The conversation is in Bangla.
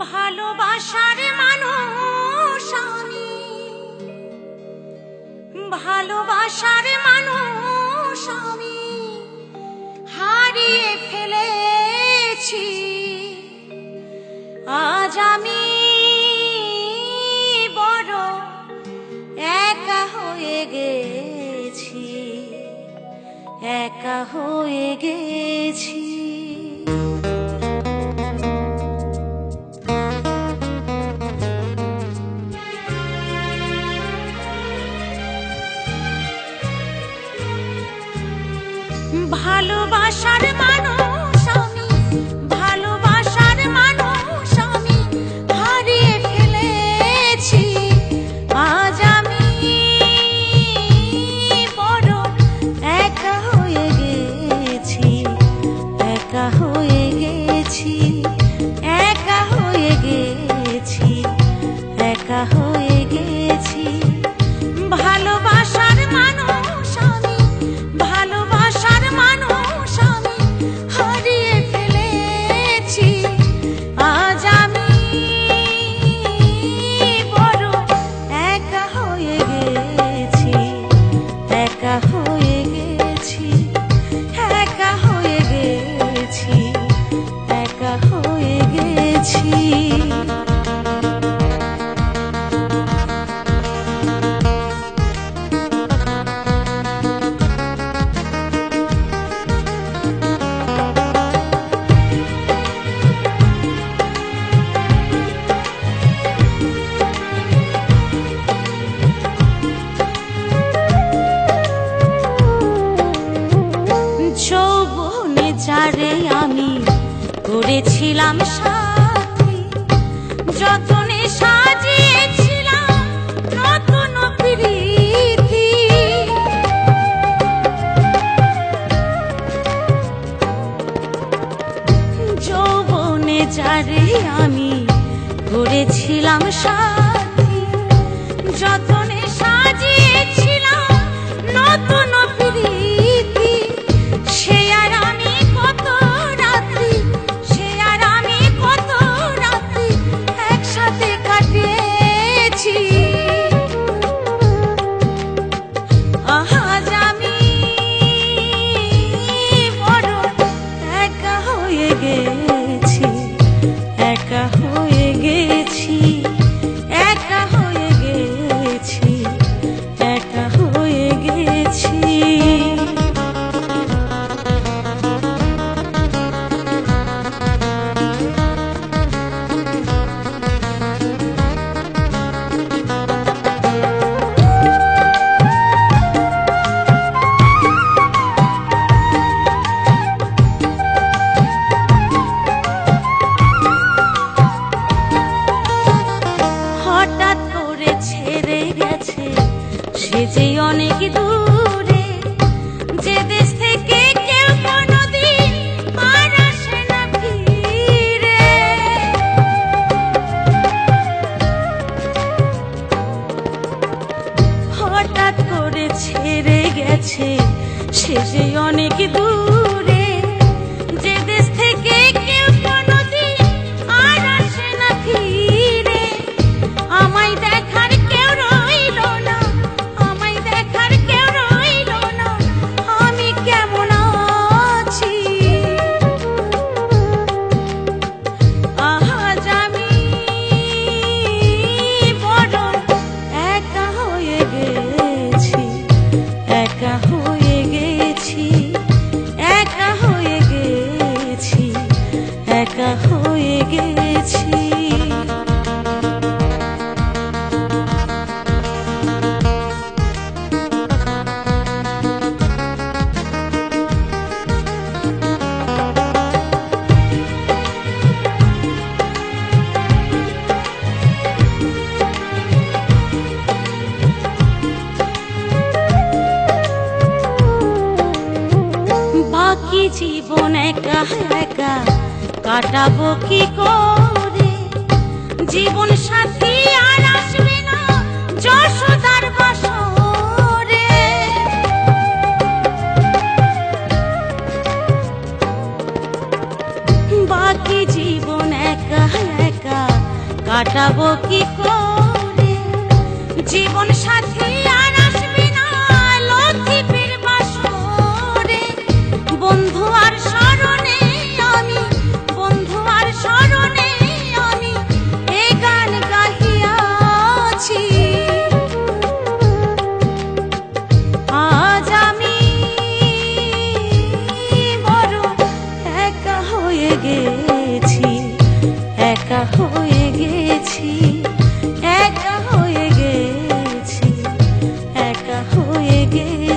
ভালোবাসার মানুষ আমি, ভালোবাসার মানুষ আমি হারিয়ে ফেলেছি। আজ আমি বড় একা হয়ে গেছি, একা হয়ে গেছি। ভালোবাসার মানুষ আমি, ভালোবাসার মানুষ আমি হারিয়ে ফেলেছি। আজ আমি বড় একা হয়ে গেছি, একা হয়ে গেছি, একা হয়ে গেছি, একা হয়ে গেছি। ভালোবাসার মানুষ আমি, ভালোবাসার মানুষ আমি হারিয়ে ফেলেছি। আজ আমি বড় একা হয়ে গেছি, একা হয়ে গেছি, একা হয়ে গেছি, একা হয়ে গেছি। যৌবনে যারে আমি করেছিলাম সাথী, যতনে সাজিয়েছিলাম নতুন প্রীতি। যৌবনে যারে আমি করেছিলাম সাথী, যতনে সাজিয়েছিলাম নতুন প্রীতি। সে আর আমি কত রাত্রি, সে আর আমি কত রাত্রি একসাথে কাটিয়েছি। আজ আমি বড় একা হয়ে গেছি, একা হয়ে গেছি, একা হয়ে গেছি, একা হয়ে গেছি। হঠাৎ করে ছেড়ে গেছে সে যে অনেক দূরে, যে দেশ থেকে কেউ কোনোদিন আর আসে না ফিরে। হঠাৎ করে ছেড়ে গেছে সে যে অনেক দূরে, যে দেশ থেকে কেউ কোনোদিন আর আসে না ফিরে। আমায় দেখার কেউ রইল না, আমায় দেখার কেউ রইল না, আমি কেমন আছি। আজ আমি বড় একা হয়ে গেছি, একা হয়ে গেছি, একা হয়ে গেছি, একা হয়ে গেছি। বাকি জীবন একা একা কাটাবো কি করে, জীবন সাথী আর আসবে না যশোদার বাসরে। বাকি জীবন একা একা কাটাবো কি করে। জীবন সাথী আর আসবে না লতিফের বাসরে। বন্ধু আর স্মরণে আমি, বন্ধু আর স্মরণে আমি এ গান গাহিয়াছি। আজ আমি বড় একা হয়ে গেছি, একা হয়ে গেছি, একা হয়ে গেছি, একা হয়ে গেছি।